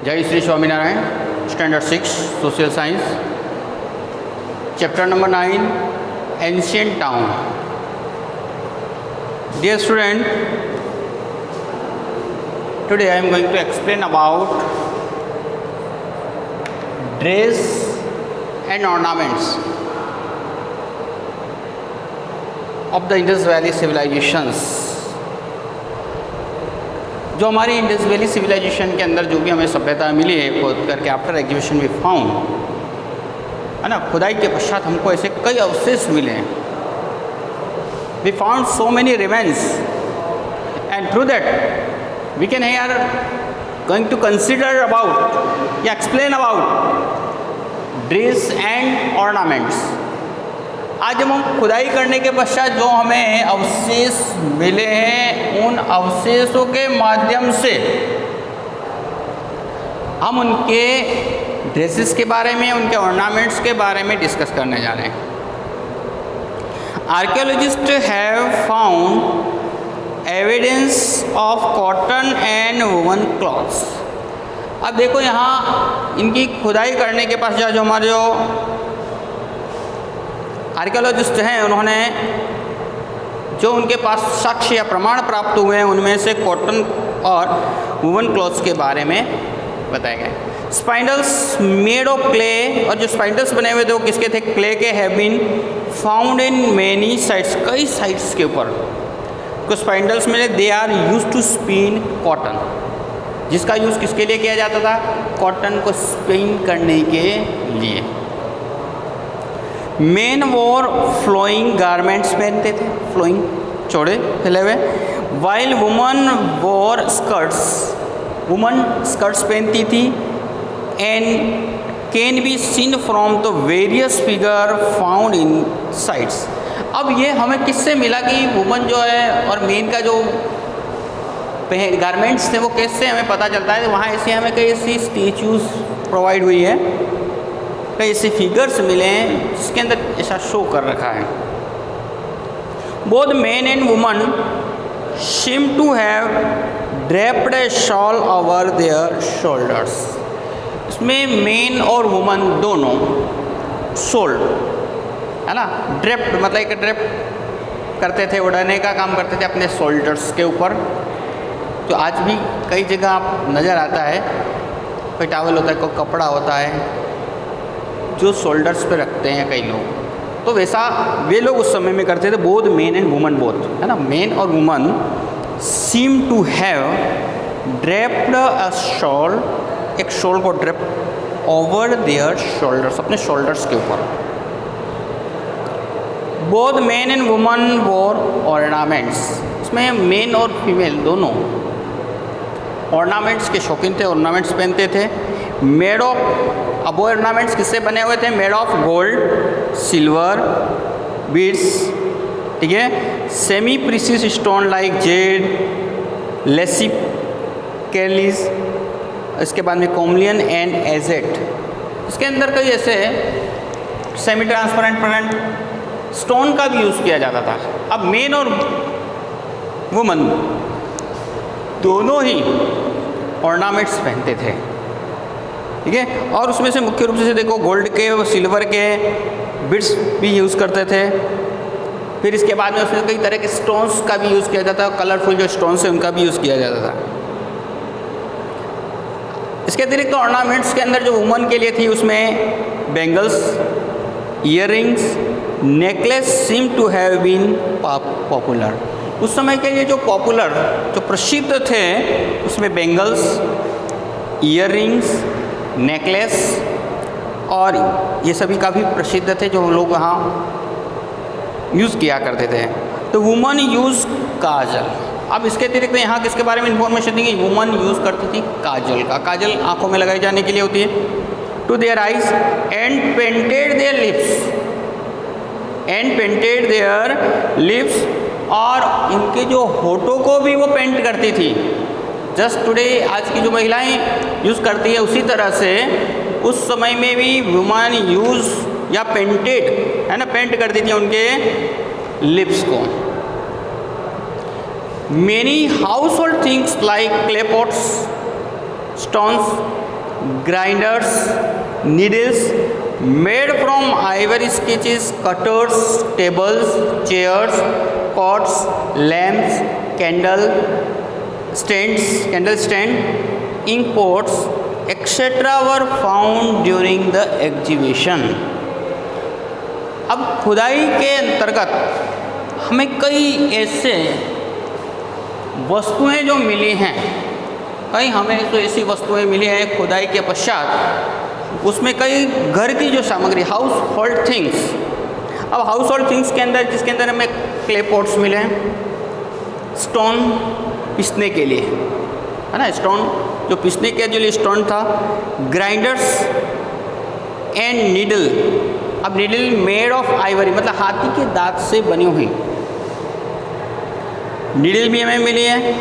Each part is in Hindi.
जय Shri Swaminarayan. Standard 6 social science, chapter number 9, ancient town. Dear student, today I am going to explain about dress and ornaments of the Indus valley civilisations. जो हमारी इंडस वैली सिविलाइजेशन के अंदर जो भी हमें सभ्यता मिली है खोद करके आफ्टर एग्जीबिशन वी फाउंड, है ना, खुदाई के पश्चात हमको ऐसे कई अवशेष मिले हैं। We found so many remains and through that we can here going to consider about या explain about dress and ornaments. आज जब हम खुदाई करने के पश्चात जो हमें अवशेष मिले हैं, उन अवशेषों के माध्यम से हम उनके ड्रेसेस के बारे में, उनके ऑर्नामेंट्स के बारे में डिस्कस करने जा रहे हैं। Archaeologist have found evidence of cotton and woollen clothes. अब देखो यहाँ इनकी खुदाई करने के पश्चात जो हमारे जो आर्कियोलॉजिस्ट हैं, उन्होंने जो उनके पास साक्ष्य या प्रमाण प्राप्त हुए हैं उनमें से कॉटन और वुलन क्लॉथ्स के बारे में बताया गया। स्पाइंडल्स मेड ऑफ क्ले, और जो स्पाइंडल्स बने हुए थे वो किसके थे? क्ले के। Have been found in many sites, कई साइट्स के ऊपर कुछ स्पाइंडल्स मिले। They are use to spin cotton, जिसका यूज़ किसके लिए किया जाता था? कॉटन को स्पिन करने के लिए। मेन वोर फ्लोइंग गारमेंट्स पहनते थे, फ्लोइंग, चौड़े फैले हुए। वाइल वुमन वोर स्कर्ट्स, वुमन स्कर्ट्स पहनती थी। And can be seen from the various figure found in sites. अब ये हमें किससे मिला कि वुमन जो है और मेन का जो गारमेंट्स थे वो कैसे हमें पता चलता है? वहाँ ऐसे हमें कई ऐसी स्टेचूज प्रोवाइड हुई है, कई ऐसे फिगर्स मिले हैं जिसके अंदर ऐसा शो कर रखा है। Both men and women seem to have draped a shawl over their shoulders. इसमें मेन और वुमन दोनों शोल्ड, है ना, ड्रेप्ड मतलब एक ड्रेप करते थे, उड़ाने का काम करते थे अपने शोल्डर्स के ऊपर। तो आज भी कई जगह आप नज़र आता है, कोई टॉवल होता है, कोई कपड़ा होता है जो शोल्डर्स पे रखते हैं कई लोग। तो वैसा वे लोग उस समय में करते थे। Both men and women, both, है ना, मेन और women seem to have draped a shawl, एक शॉल को ड्रेप ओवर देयर शोल्डर्स, अपने शोल्डर्स के ऊपर। Both men and women wore ornaments. इसमें मेन और फीमेल दोनों ऑर्नामेंट्स के शौकीन थे, ऑर्नामेंट्स पहनते थे। मेड ऑफ, अब वो ऑर्नामेंट्स किससे बने हुए थे? Made of gold, silver, beads, ठीक है, semi precious stone like jade, लेसी कैलीज, इसके बाद में कॉमलियन एंड एजेट। इसके अंदर कई ऐसे सेमी ट्रांसपेरेंट स्टोन का भी यूज़ किया जाता था। अब मेन और वुमन दोनों ही ऑर्नामेंट्स पहनते थे, ठीक है। और उसमें से मुख्य रूप से देखो गोल्ड के और सिल्वर के बिट्स भी यूज़ करते थे। फिर इसके बाद में उसमें कई तरह के स्टोन्स का भी यूज़ किया जाता है, कलरफुल जो स्टोन्स हैं उनका भी यूज़ किया जाता था। इसके अतिरिक्त ऑर्नामेंट्स के अंदर जो वुमन के लिए थी उसमें bangles, earrings, necklace seem to have been popular. उस समय के लिए जो पॉपुलर, जो प्रसिद्ध थे, उसमें बेंगल्स, ईयररिंग्स, नेकलेस और ये सभी काफ़ी प्रसिद्ध थे जो लोग वहाँ यूज़ किया करते थे। तो वुमन यूज़ काजल। अब इसके अतिरिक्त यहाँ किसके बारे में इंफॉर्मेशन दी गई? वुमन यूज़ करती थी काजल का। काजल आँखों में लगाई जाने के लिए होती है। To their eyes and painted their lips, and painted their lips, और उनके जो होठों को भी वो पेंट करती थी। जस्ट टुडे आज की जो महिलाएं यूज़ करती है उसी तरह से उस समय में भी वुमन यूज़ या पेंटेड, है ना, पेंट करती थी उनके लिप्स को। Many household things like clay pots, stones, grinders, needles, made from ivory sketches, cutters, tables, chairs, cots, lamps, candle stand, ink pots, etc. were found during the exhibition. अब खुदाई के अंतर्गत हमें कई ऐसे वस्तुएं जो मिली हैं, कई हमें तो ऐसी वस्तुएं मिली हैं खुदाई के पश्चात, उसमें कई घर की जो सामग्री, हाउस होल्ड थिंग्स। अब हाउस होल्ड थिंग्स के अंदर, जिसके अंदर हमें क्ले पॉट्स मिले हैं, स्टोन पीसने के लिए, है ना, स्टोन जो पीसने के लिए स्टोन था, ग्राइंडर्स एंड नीडल। अब नीडल मेड ऑफ आइवरी, मतलब हाथी के दांत से बनी हुई नीडल भी हमें मिली है।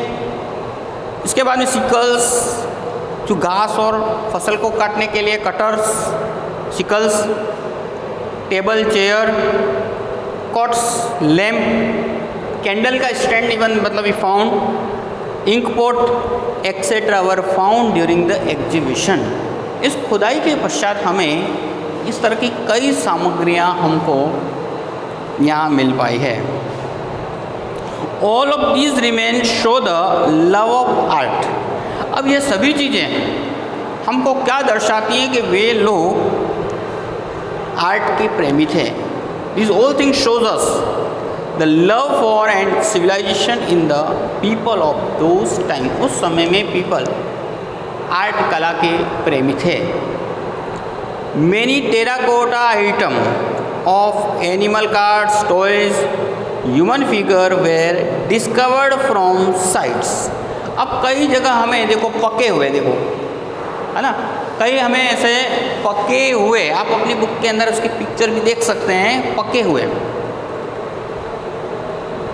इसके बाद में सिकल्स, जो घास और फसल को काटने के लिए, cutters, sickles, table, chair, cots, lamp, candle का स्टैंड इवन मतलब we found, ink pot etcetera were found during the exhibition. इस खुदाई के पश्चात हमें इस तरह की कई सामग्रियां हमको यहाँ मिल पाई है। All of these remain show the love of art. अब ये सभी चीज़ें हमको क्या दर्शाती हैं कि वे लोग आर्ट के प्रेमी थे। This all thing shows us the love for and civilisation in the people of those time. उस समय में पीपल आर्ट कला के प्रेमी थे। Many terracotta item of animal cards, toys, human figure were discovered from sites. अब कई जगह हमें देखो पके हुए, देखो है ना, कई हमें ऐसे पके हुए, आप अपनी बुक के अंदर उसकी पिक्चर भी देख सकते हैं, पके हुए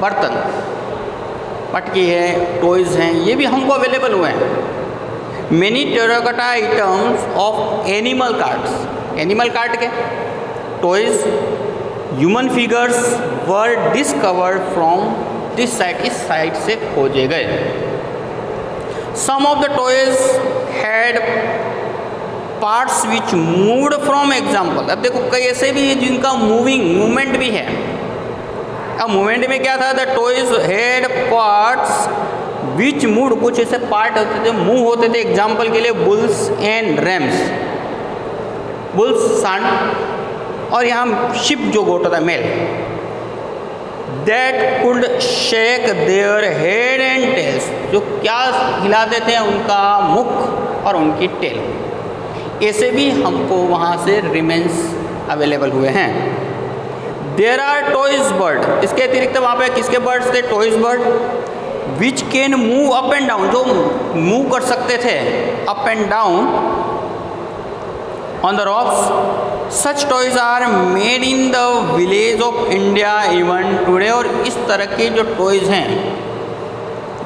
बर्तन, मटकी है, टॉयज हैं, ये भी हमको अवेलेबल हुए हैं। Many terracotta items of animal cards, animal card के toys, human figures were discovered from this site, इस साइट से खोजे गए। Some of the toys had parts which moved from example. अब देखो कई ऐसे भी हैं जिनका मूवमेंट भी है। अब मूवमेंट में क्या था, the toys had parts which moved, कुछ ऐसे पार्ट होते थे, मूव होते थे। एग्जाम्पल के लिए बुल्स एंड रैम्स, बुल्स सांड, और यहाँ शिप जो गोट होता है male, that could shake their head and tails, जो क्या हिलाते थे उनका मुख और उनकी टेल। ऐसे भी हमको वहाँ से रिमेन्स अवेलेबल हुए हैं। देयर आर टॉयज बर्ड, इसके अतिरिक्त वहाँ पे किसके बर्ड्स थे, toys bird, which can move up and down, जो मूव कर सकते थे up and down on the rocks. Such toys are made in the village of India even today. और इस तरह के जो टॉयज हैं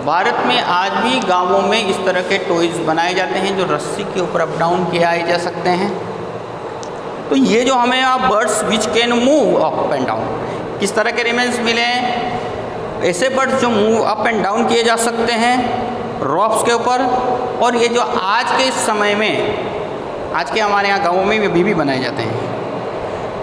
भारत में आज भी गांवों में इस तरह के टॉयज बनाए जाते हैं, जो रस्सी के ऊपर अप डाउन किए आए जा सकते हैं। तो ये जो हमें आप birds which can move up and down, किस तरह के रिमेन्स मिले हैं, ऐसे बर्ड्स जो मूव अप एंड डाउन किए जा सकते हैं रॉक्स के ऊपर। और ये जो आज के समय में, आज के हमारे यहाँ गाँवों में भी बनाए जाते हैं।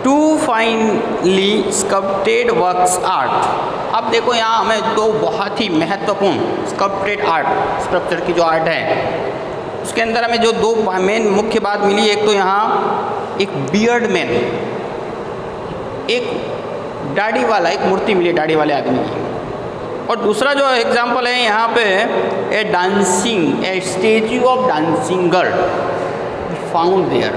Two finely sculpted works art. अब देखो यहाँ हमें दो बहुत ही महत्वपूर्ण स्कल्प्टेड आर्ट, स्कल्पचर की जो आर्ट है उसके अंदर हमें जो दो मेन मुख्य बात मिली, एक तो यहाँ एक बियर्ड मैन, एक दाढ़ी वाला, एक मूर्ति मिली दाढ़ी वाले आदमी की। और दूसरा जो एग्जाम्पल है यहाँ पे a dancing, a statue of dancing girl found there.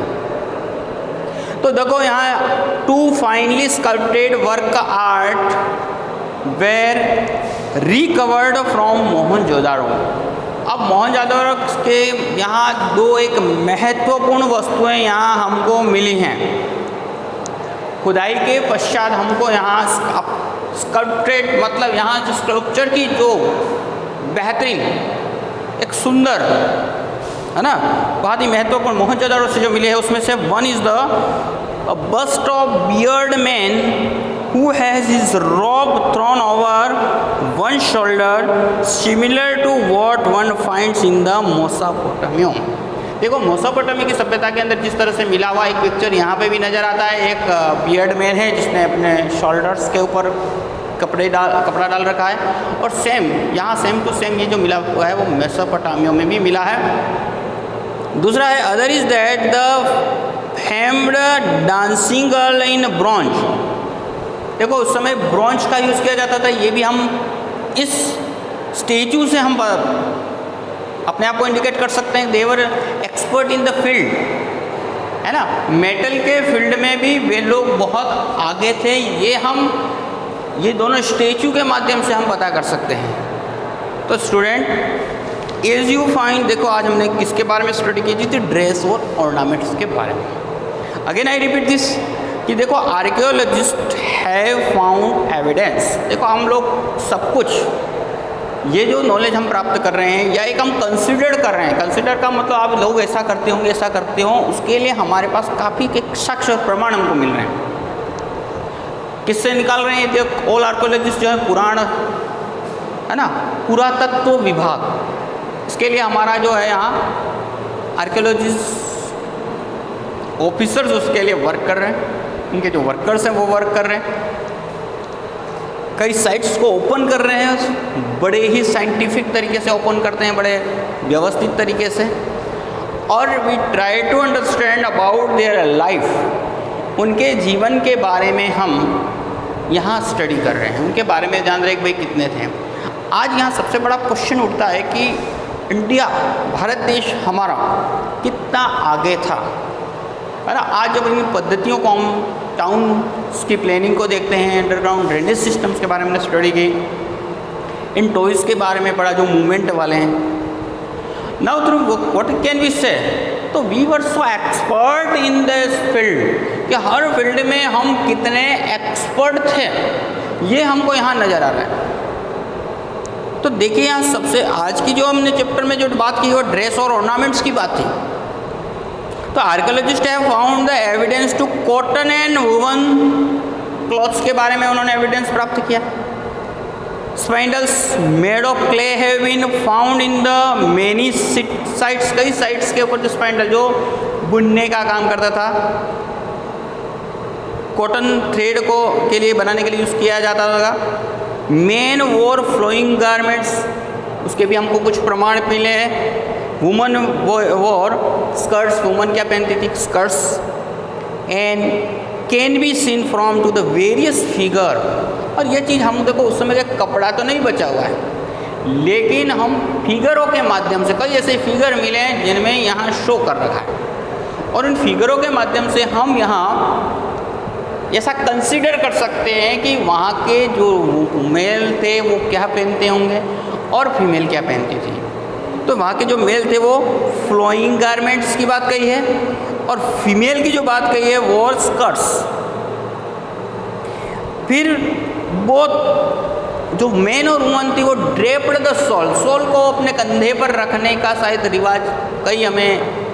तो देखो यहाँ two finely sculpted work art were recovered from Mohenjodaro. अब मोहनजोदाड़ो के यहाँ दो एक महत्वपूर्ण वस्तुएं यहाँ हमको मिली हैं। खुदाई के पश्चात हमको यहाँ स्कल्प्टेड मतलब यहाँ जो स्कल्पचर की जो बेहतरीन एक सुंदर है ना, बहुत ही महत्वपूर्ण मोहनजोदाड़ो से जो मिले हैं उसमें से one is the bust of beard man who has his robe thrown over one shoulder similar to what one finds in the Mesopotamia। देखो मेसोपोटामिया की सभ्यता के अंदर जिस तरह से मिला हुआ एक पिक्चर यहाँ पे भी नज़र आता है। एक बियर्ड मैन है जिसने अपने शोल्डर्स के ऊपर कपड़ा डाल रखा है, और सेम यहाँ सेम टू सेम ये जो मिला हुआ है वो मेसोपोटामिया में भी मिला है। दूसरा है other is that the famed dancing girl in bronze. देखो उस समय ब्रॉन्ज का यूज़ किया जाता था, ये भी हम इस स्टेचू से हम अपने आप को इंडिकेट कर सकते हैं। देवर एक्सपर्ट इन द फील्ड, है ना, मेटल के फील्ड में भी वे लोग बहुत आगे थे। ये दोनों स्टेचू के माध्यम से हम पता कर सकते हैं। तो स्टूडेंट एज यू फाइंड, देखो आज हमने किसके बारे में स्टडी की थी, ड्रेस और ऑर्नामेंट्स के बारे में। अगेन आई रिपीट दिस कि देखो आर्कियोलॉजिस्ट हैव फाउंड एविडेंस। देखो हम लोग सब कुछ ये जो नॉलेज हम प्राप्त कर रहे हैं या एक हम कंसिडर कर रहे हैं, कंसिडर का मतलब आप लोग ऐसा करते होंगे ऐसा करते हो, उसके लिए हमारे पास काफ़ी के साक्ष्य और प्रमाण हमको मिल रहे हैं। किससे निकाल रहे हैं? देखो ऑल आर्कियोलॉजिस्ट जो है पुराण, है ना, पुरातत्व विभाग, इसके लिए हमारा जो है यहाँ आर्कियोलॉजिस्ट ऑफिसर्स उसके लिए वर्क कर रहे हैं, उनके जो वर्कर्स हैं वो वर्क कर रहे हैं। कई साइट्स को ओपन कर रहे हैं, बड़े ही साइंटिफिक तरीके से ओपन करते हैं, बड़े व्यवस्थित तरीके से। और we try to understand about their life, उनके जीवन के बारे में हम यहाँ स्टडी कर रहे हैं, उनके बारे में जान रहे हैं कि भाई कितने थे। आज यहाँ सबसे बड़ा क्वेश्चन उठता है कि इंडिया, भारत देश हमारा कितना आगे था, है ना। आज जब इन पद्धतियों को हम टाउन की प्लानिंग को देखते हैं, अंडरग्राउंड ड्रेनेज सिस्टम्स के बारे में स्टडी की, इन टॉयज़ के बारे में पढ़ा जो मूवमेंट वाले हैं। Now through what can we say, तो we were so expert in this field कि हर फील्ड में हम कितने एक्सपर्ट थे ये हमको यहाँ नज़र आ रहा है। तो देखिए यहाँ सबसे आज की जो हमने चैप्टर में जो बात की वो ड्रेस और ऑर्नामेंट्स की बात थी। तो archaeologist have found the evidence to cotton and woven cloths के बारे में उन्होंने एविडेंस प्राप्त किया। Spindles made of clay have been found in the many sites, कई साइट्स के ऊपर जो स्पाइंडल जो बुनने का काम करता था, कॉटन थ्रेड को के लिए बनाने के लिए यूज़ किया जाता था। मेन वोर फ्लोइंग गारमेंट्स, उसके भी हमको कुछ प्रमाण मिले हैं। वुमन वोर स्कर्ट्स, वुमन क्या पहनती थी? Skirts. And can be seen from to the various figure, और ये चीज़ हम देखो उस समय का कपड़ा तो नहीं बचा हुआ है, लेकिन हम फिगरों के माध्यम से कई ऐसे फिगर मिले हैं जिनमें यहाँ शो कर रखा है, और इन फिगरों के माध्यम से हम यहाँ ऐसा कंसीडर कर सकते हैं कि वहाँ के जो मेल थे वो क्या पहनते होंगे और फीमेल क्या पहनती थी। तो वहाँ के जो मेल थे वो फ्लोइंग गारमेंट्स की बात कही है, और फीमेल की जो बात कही है वो स्कर्ट्स। फिर वो जो मेन और वुमन थी वो ड्रेप्ड द शॉल, शॉल को अपने कंधे पर रखने का शायद रिवाज कई हमें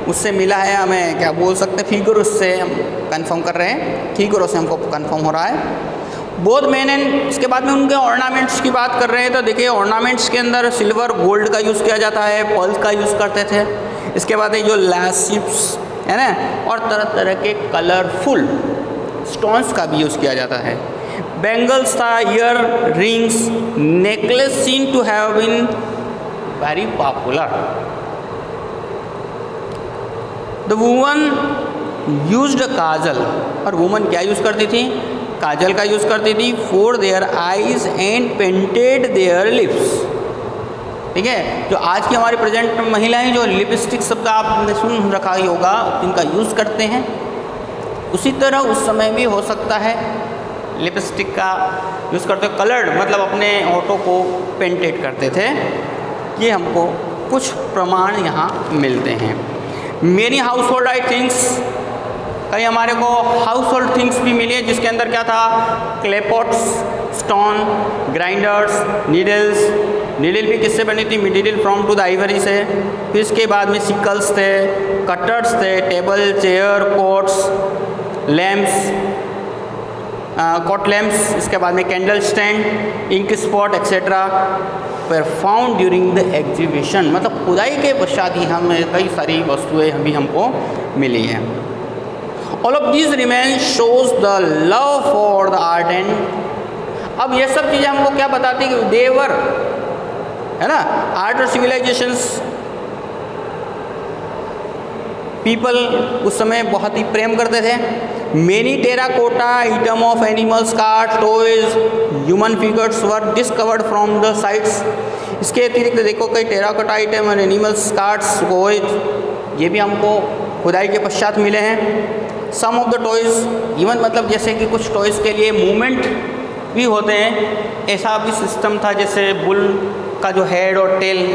उससे मिला है, हमें क्या बोल सकते हैं, फिगर उससे हम कंफर्म कर रहे हैं, फिगरों से हमको कंफर्म हो रहा है। बोथ मेन एंड, इसके बाद में उनके ऑर्नामेंट्स की बात कर रहे हैं। तो देखिए ऑर्नामेंट्स के अंदर सिल्वर गोल्ड का यूज़ किया जाता है, पर्ल्स का यूज़ करते थे। इसके बाद ये जो लैसिप्स है ना, और तरह तरह के कलरफुल स्टोन्स का भी यूज़ किया जाता है। बैंगल्स था, ear rings, necklace seen to have been very popular. The woman used kajal, और वुमन क्या यूज़ करती थी? काजल का यूज़ करती थी। For their eyes and painted their lips. ठीक है, जो आज की हमारी प्रेजेंट महिलाएं जो लिपस्टिक शब्द आपने सुन रखा ही होगा, जिनका यूज़ करते हैं, उसी तरह उस समय भी हो सकता है लिपस्टिक का यूज़ करते, कलर्ड मतलब अपने होठों को पेंटेड करते थे। ये हमको कुछ प्रमाण यहाँ मिलते हैं। मेनी हाउस होल्ड आई थिंग्स, कई हमारे को हाउस होल्ड थिंग्स भी मिली है, जिसके अंदर क्या था? Clay pots, stone, grinders, needles. Needle भी किससे बनी थी? Middle from to the ivory से। फिर इसके बाद में सिकल्स थे, कटर्स थे, table, chair, cots, lamps, cot lamps. इसके बाद में candle stand, ink spot etcetera. were found during the exhibition, मतलब खुदाई के पश्चात ही हमें कई सारी वस्तुएं अभी हमको मिली हैं. All of these remains shows the love for the art and अब ये सब चीज़ें हमको क्या बताती है कि देवर है ना, आर्ट और सिविलाइजेशंस पीपल उस समय बहुत ही प्रेम करते थे. Many terracotta item of animals, card, toys, human figures were discovered from the sites. इसके अतिरिक्त देखो कई टेराकोटा आइटम और एनिमल्स, कार्ड्स, टॉयज ये भी हमको खुदाई के पश्चात मिले हैं. सम ऑफ द टॉयज इवन मतलब जैसे कि कुछ टॉयज़ के लिए मूवमेंट भी होते हैं, ऐसा भी सिस्टम था. जैसे बुल का जो हेड और टेल,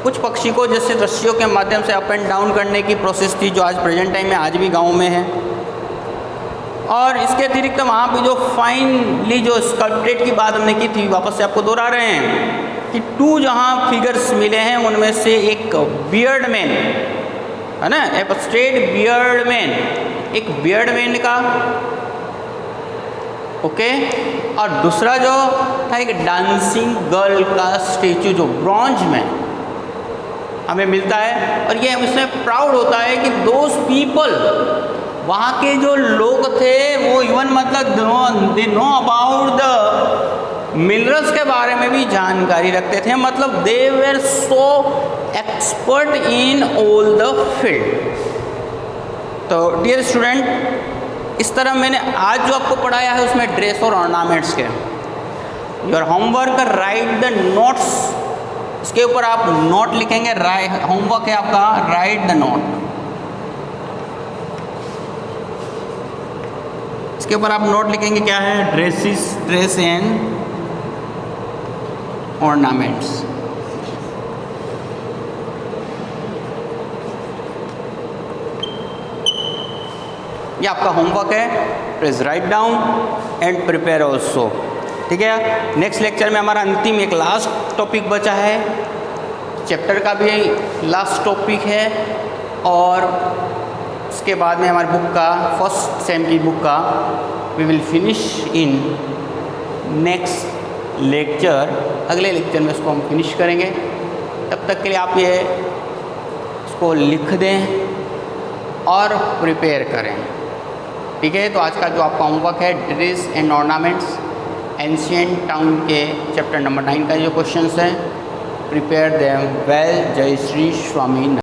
कुछ पक्षी को जैसे रस्सियों के माध्यम से अप एंड डाउन करने की प्रोसेस थी जो आज प्रेजेंट टाइम में आज भी गाँव में है. और इसके अतिरिक्त वहाँ पे जो फाइनली जो स्कल्पटेड की बात हमने की थी, वापस से आपको दोहरा रहे हैं कि 2 जहाँ फिगर्स मिले हैं उनमें से एक बियर्ड मैन है ना, एब्स्ट्रैक्ट बियर्ड मैन, एक बियर्ड मैन का ओके, और दूसरा जो था एक डांसिंग गर्ल का स्टेचू जो ब्रॉन्ज में हमें मिलता है. और ये उसमें प्राउड होता है कि दोज पीपल, वहाँ के जो लोग थे वो इवन मतलब they know about the minerals के बारे में भी जानकारी रखते थे. मतलब they were so expert in all the field. तो डियर स्टूडेंट, इस तरह मैंने आज जो आपको पढ़ाया है उसमें ड्रेस और ऑर्नामेंट्स के. Your homework right the notes, इसके ऊपर आप नोट लिखेंगे. होमवर्क है आपका राइट द नोट. इसके ऊपर आप नोट लिखेंगे क्या है, ड्रेसेस, ड्रेस एंड ऑर्नामेंट्स. ये आपका होमवर्क है. Please write down and prepare also. ठीक है. नेक्स्ट लेक्चर में हमारा अंतिम एक लास्ट टॉपिक बचा है, चैप्टर का भी लास्ट टॉपिक है, और उसके बाद में हमारी बुक का फर्स्ट सेम की बुक का we will finish in next lecture. अगले लेक्चर में इसको हम फिनिश करेंगे. तब तक के लिए आप ये इसको लिख दें और प्रिपेयर करें. ठीक है. तो आज का जो आपका होमवर्क है dress and ornaments ancient town के चैप्टर नंबर 9 का जो क्वेश्चंस हैं, प्रिपेयर देम वेल. जय श्री स्वामी.